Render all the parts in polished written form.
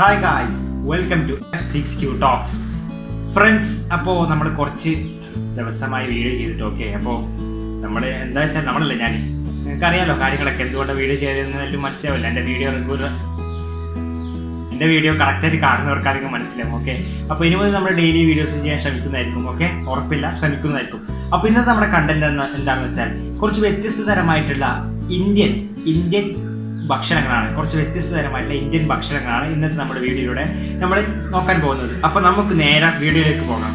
Hi guys, welcome to F6Q talks. Friends, അപ്പോൾ നമ്മൾ കുറച്ച് ദിവസമായി വീഡിയോ ചെയ്തിട്ട് അപ്പോൾ നമ്മൾ എന്താ വെച്ചാൽ നമ്മളല്ലേ നിങ്ങൾക്കറിയാലോ കാര്യങ്ങളൊക്കെ എന്തുകൊണ്ട് വീഡിയോ ചെയ്തതെന്ന് മനസ്സിലാവില്ല. എൻ്റെ വീഡിയോ കറക്റ്റായിട്ട് കാണുന്നവർക്ക് അധികം മനസ്സിലാവും. അപ്പോൾ ഇനി മുതൽ നമ്മൾ ഡെയിലി വീഡിയോസ് ചെയ്യാൻ ശ്രമിക്കുന്നതായിരിക്കും. ഉറപ്പില്ല, ശ്രമിക്കുന്നതായിരിക്കും. അപ്പോൾ ഇന്നത്തെ നമ്മുടെ കണ്ടന്റ് എന്താണെന്ന് വെച്ചാൽ കുറച്ച് വ്യത്യസ്ത തരമായിട്ടുള്ള ഇന്ത്യൻ ഭക്ഷണങ്ങളാണ്. കുറച്ച് വ്യത്യസ്ത തരമായിട്ടുള്ള ഇന്ത്യൻ ഭക്ഷണങ്ങളാണ് ഇന്നത്തെ നമ്മുടെ വീഡിയോയിലൂടെ നമ്മൾ നോക്കാൻ പോകുന്നത്. അപ്പോൾ നമുക്ക് നേരെ വീഡിയോയിലേക്ക് പോകാം.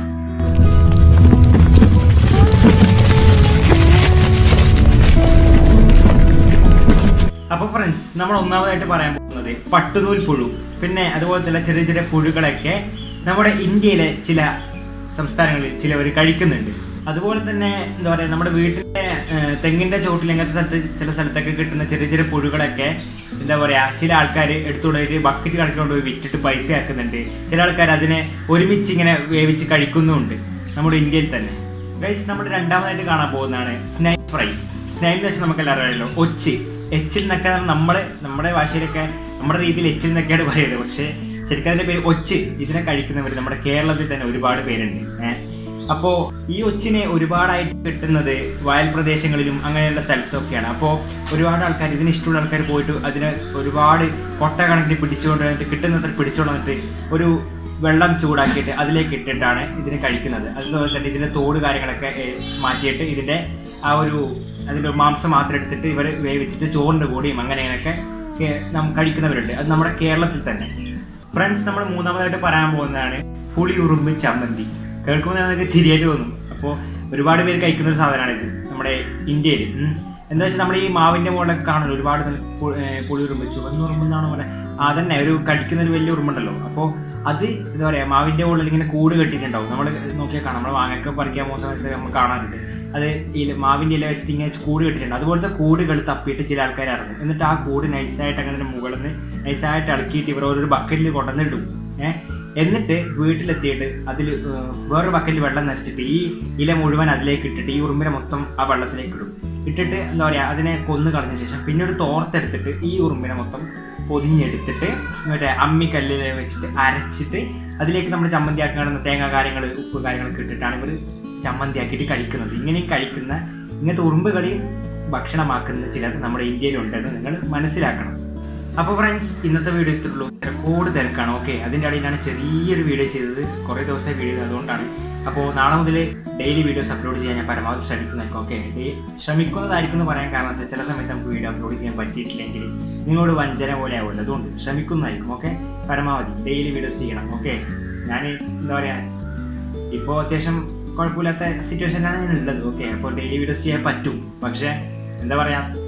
അപ്പോൾ ഫ്രണ്ട്സ്, നമ്മൾ ഒന്നാമതായിട്ട് പറയാൻ പോകുന്നത് പട്ടുനൂൽ പുഴു. പിന്നെ അതുപോലത്തെ ചെറിയ ചെറിയ പുഴുകളൊക്കെ നമ്മുടെ ഇന്ത്യയിലെ ചില സംസ്ഥാനങ്ങളിൽ ചിലവർ കഴിക്കുന്നുണ്ട്. അതുപോലെ തന്നെ എന്താ പറയുക, നമ്മുടെ വീട്ടിലെ തെങ്ങിൻ്റെ ചോട്ടിൽ ഇങ്ങനത്തെ ചില സ്ഥലത്തൊക്കെ കിട്ടുന്ന ചെറിയ ചെറിയ പുഴുകളൊക്കെ എന്താ പറയുക, ചില ആൾക്കാർ എടുത്തുകൊണ്ടുപോയിട്ട് ബക്കറ്റ് കണക്കിക്കൊണ്ട് പോയി വിറ്റിട്ട് പൈസ ആക്കുന്നുണ്ട്. ചില ആൾക്കാർ അതിനെ ഒരുമിച്ച് ഇങ്ങനെ വേവിച്ച് കഴിക്കുന്നുമുണ്ട് നമ്മുടെ ഇന്ത്യയിൽ തന്നെ. ഗൈസ്, നമ്മൾ രണ്ടാമതായിട്ട് കാണാൻ പോകുന്നതാണ് സ്നൈൽ ഫ്രൈ. സ്നൈൽ എന്ന് വെച്ചാൽ നമുക്ക് എല്ലാവരും അറിയാലോ, എച്ചിൽ എന്നൊക്കെ നമ്മുടെ ഭാഷയിലൊക്കെ നമ്മുടെ രീതിയിൽ എച്ചിൽ എന്നൊക്കെയാണ് പറയുന്നത്. പക്ഷേ ശരിക്കും അതിൻ്റെ പേര് ഒച്ച്. ഇതിനെ കഴിക്കുന്നവർ നമ്മുടെ കേരളത്തിൽ തന്നെ ഒരുപാട് പേരുണ്ട്. അപ്പോൾ ഈ ഒച്ചിനെ ഒരുപാടായിട്ട് കിട്ടുന്നത് വയൽ പ്രദേശങ്ങളിലും അങ്ങനെയുള്ള സ്ഥലത്തൊക്കെയാണ്. അപ്പോൾ ഒരുപാട് ആൾക്കാർ, ഇതിന് ഇഷ്ടമുള്ള ആൾക്കാർ പോയിട്ട് അതിനെ ഒരുപാട് കൊട്ട കണക്കിന് പിടിച്ചുകൊണ്ട് വന്നിട്ട് കിട്ടുന്നത്ര പിടിച്ചുകൊണ്ട് വന്നിട്ട് ഒരു വെള്ളം ചൂടാക്കിയിട്ട് അതിലേക്ക് ഇട്ടിട്ടാണ് ഇതിനെ കഴിക്കുന്നത്. അതുപോലെ തന്നെ ഇതിൻ്റെ തോട് കാര്യങ്ങളൊക്കെ മാറ്റിയിട്ട് അതിൻ്റെ മാംസം മാത്രം എടുത്തിട്ട് ഇവർ വേവിച്ചിട്ട് ചോറിൻ്റെ കൂടിയും അങ്ങനെയൊക്കെ കഴിക്കുന്നവരുണ്ട്. അത് നമ്മുടെ കേരളത്തിൽ തന്നെ. ഫ്രണ്ട്സ്, നമ്മൾ മൂന്നാമതായിട്ട് പറയാൻ പോകുന്നതാണ് പുളിയുറുമ്പ് ചമ്മന്തി. കേൾക്കുമ്പോൾ നമുക്ക് ചിരിയായിട്ട് തോന്നും. അപ്പോൾ ഒരുപാട് പേര് കഴിക്കുന്ന ഒരു സാധനമാണിത് നമ്മുടെ ഇന്ത്യയിൽ. എന്താ വെച്ചാൽ നമ്മൾ ഈ മാവിൻ്റെ മുകളിലൊക്കെ കാണുമല്ലോ ഒരുപാട് പുളിയുറുമ്പ്, ചുവന്ന ഉറുമ്പെന്നാണ് പറയുക. അതന്നെ ഒരു കടിക്കുന്നൊരു വലിയ ഉറുമ്പുണ്ടല്ലോ. അപ്പോൾ അത് എന്താ പറയുക, മാവിൻ്റെ മുകളിൽ ഇങ്ങനെ കൂട് കെട്ടിയിട്ടുണ്ടാവും. നമ്മൾ നോക്കിയാൽ കാണാം, നമ്മൾ മാങ്ങയൊക്കെ പറിക്കാൻ പോകുന്ന സമയത്ത് നമ്മൾ കാണാറുണ്ട്. അത് ഈ മാവിൻ്റെ ഇല വെച്ചിട്ട് ഇങ്ങനെ കൂട് കെട്ടിയിട്ടുണ്ട്. അതുപോലത്തെ കൂടുകൾ തപ്പിയിട്ട് ചില ആൾക്കാർ ഇറങ്ങും. എന്നിട്ട് ആ കൂട് നൈസായിട്ട് അങ്ങനെ മുകളിൽ നിന്ന് നൈസായിട്ട് ഇളക്കിയിട്ട് ഇവർ ഓരോ ബക്കറ്റിൽ കൊണ്ടുവന്നിടും. എന്നിട്ട് വീട്ടിലെത്തിയിട്ട് അതിൽ വേറൊരു ബക്കറ്റിൽ വെള്ളം നിറച്ചിട്ട് ഈ ഇല മുഴുവൻ അതിലേക്ക് ഇട്ടിട്ട് ഈ ഉറുമ്പിനെ മൊത്തം ആ വെള്ളത്തിലേക്ക് ഇടും. ഇട്ടിട്ട് എന്താ പറയുക, അതിനെ കൊന്നു കളഞ്ഞ ശേഷം പിന്നെ ഒരു തോർത്തെടുത്തിട്ട് ഈ ഉറുമ്പിനെ മൊത്തം പൊതിഞ്ഞെടുത്തിട്ട് അമ്മിക്കല്ലിൽ വെച്ചിട്ട് അരച്ചിട്ട് അതിലേക്ക് നമ്മൾ ചമ്മന്തിയാക്കി കാണുന്ന തേങ്ങ കാര്യങ്ങൾ, ഉപ്പ് കാര്യങ്ങളൊക്കെ ഇട്ടിട്ടാണ് ഇവർ ചമ്മന്തിയാക്കിയിട്ട് കഴിക്കുന്നത്. ഇങ്ങനെയും കഴിക്കുന്ന ഇങ്ങനത്തെ ഉറുമ്പുകളെയും ഭക്ഷണമാക്കുന്ന ചിലർ നമ്മുടെ ഇന്ത്യയിലുണ്ടെന്ന് നിങ്ങൾ മനസ്സിലാക്കണം. അപ്പോൾ ഫ്രണ്ട്സ്, ഇന്നത്തെ വീഡിയോ ഇത്രയുള്ളൂ. തിരക്കോട് തിരക്കാണ്. അതിൻ്റെ ഇടയിലാണ് ചെറിയൊരു വീഡിയോ ചെയ്തത്. കുറേ ദിവസമായി വീഡിയോ ചെയ്തത്, അതുകൊണ്ടാണ്. അപ്പോൾ നാളെ മുതൽ ഡെയിലി വീഡിയോസ് അപ്ലോഡ് ചെയ്യാൻ ഞാൻ പരമാവധി ശ്രമിക്കുന്നതായിരിക്കും. ശ്രമിക്കുന്നതായിരിക്കും എന്ന് പറയാൻ കാരണം വെച്ചാൽ ചില സമയത്ത് നമുക്ക് വീഡിയോ അപ്ലോഡ് ചെയ്യാൻ പറ്റിയിട്ടില്ലെങ്കിൽ നിങ്ങളോട് വഞ്ചന പോലെ ആവുമല്ലോ. അതുകൊണ്ട് ശ്രമിക്കുന്നതായിരിക്കും. പരമാവധി ഡെയിലി വീഡിയോസ് ചെയ്യണം. ഞാൻ എന്താ പറയുക, ഇപ്പോൾ അത്യാവശ്യം കുഴപ്പമില്ലാത്ത സിറ്റുവേഷനിലാണ് ഞാൻ ഉള്ളത്. അപ്പോൾ ഡെയിലി വീഡിയോസ് ചെയ്യാൻ പറ്റും. പക്ഷേ എന്താ പറയുക,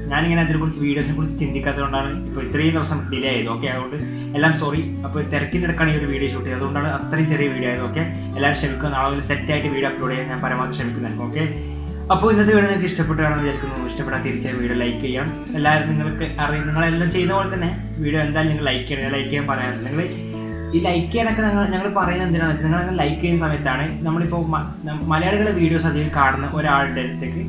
ഞാനിങ്ങനെ അതിനെക്കുറിച്ച് വീഡിയോസിനെ കുറിച്ച് ചിന്തിക്കാത്തതുകൊണ്ടാണ് ഇപ്പോൾ ഇത്രയും ദിവസം ഡിലേ ആയത്. അതുകൊണ്ട് എല്ലാം സോറി. അപ്പോൾ തിരക്കിനിടക്കാണ് ഈ ഒരു വീഡിയോ ഷൂട്ട് ചെയ്തത്, അതുകൊണ്ടാണ് അത്രയും ചെറിയ വീഡിയോ ആയത്. എല്ലാവരും ക്ഷമിക്കുക. നാളെ സെറ്റായിട്ട് വീഡിയോ അപ്ലോഡ് ചെയ്യാൻ ഞാൻ പരമാവധി ശ്രമിക്കുന്നതായിരിക്കും. അപ്പോൾ ഇന്നത്തെ വീഡിയോ നിങ്ങൾക്ക് ഇഷ്ടപ്പെട്ടാണെന്ന് വിചാരിക്കുന്നു. ഇഷ്ടപ്പെട്ടാൽ തീർച്ചയായും വീഡിയോ ലൈക്ക് ചെയ്യാം. എല്ലാവരും നിങ്ങളെല്ലാം ചെയ്യുന്ന പോലെ തന്നെ വീഡിയോ എന്തായാലും നിങ്ങൾ ലൈക്ക് ചെയ്യണം. ലൈക്ക് ചെയ്യാൻ പറയാറുണ്ട്. നിങ്ങൾ ഈ ലൈക്ക് ചെയ്യാനൊക്കെ ഞങ്ങൾ പറയുന്നത് എന്തിനാണെന്ന് വെച്ചാൽ, നിങ്ങൾ ലൈക്ക് ചെയ്യുന്ന സമയത്താണ് നമ്മളിപ്പോൾ മലയാളികളുടെ വീഡിയോസ് അധികം കാണുന്ന ഒരാളുടെ അടുത്തേക്ക്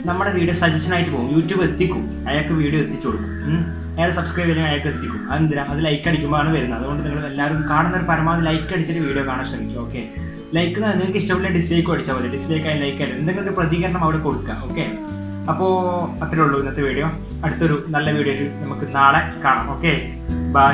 നമ്മുടെ വീഡിയോ സജഷനായിട്ട് പോകും. യൂട്യൂബ് എത്തിക്കും, അയാൾക്ക് വീഡിയോ എത്തിച്ചു കൊടുക്കും. അയാൾ സബ്സ്ക്രൈബ് ചെയ്യാൻ അയാൾക്ക് എത്തിക്കും. അതെന്തിനാ, അത് ലൈക്ക് അടിക്കുമ്പോഴാണ് വരുന്നത്. അതുകൊണ്ട് നിങ്ങൾ എല്ലാവരും കാണുന്നവർ പരമാവധി ലൈക്ക് അടിച്ചിട്ട് വീഡിയോ കാണാൻ ശ്രമിച്ചു. ലൈക്ക് നിങ്ങൾക്ക് ഇഷ്ടമുള്ള ഡിസ്ലൈക്ക് അടിച്ചാൽ മതി. ഡിസ്ലൈക്ക് ആയി ലൈക്ക് ആയി എന്തെങ്കിലും ഒരു പ്രതികരണം അവിടെ കൊടുക്കുക. അപ്പോൾ അത്രേ ഉള്ളൂ ഇന്നത്തെ വീഡിയോ. അടുത്തൊരു നല്ല വീഡിയോയിൽ നമുക്ക് നാളെ കാണാം. ബൈ.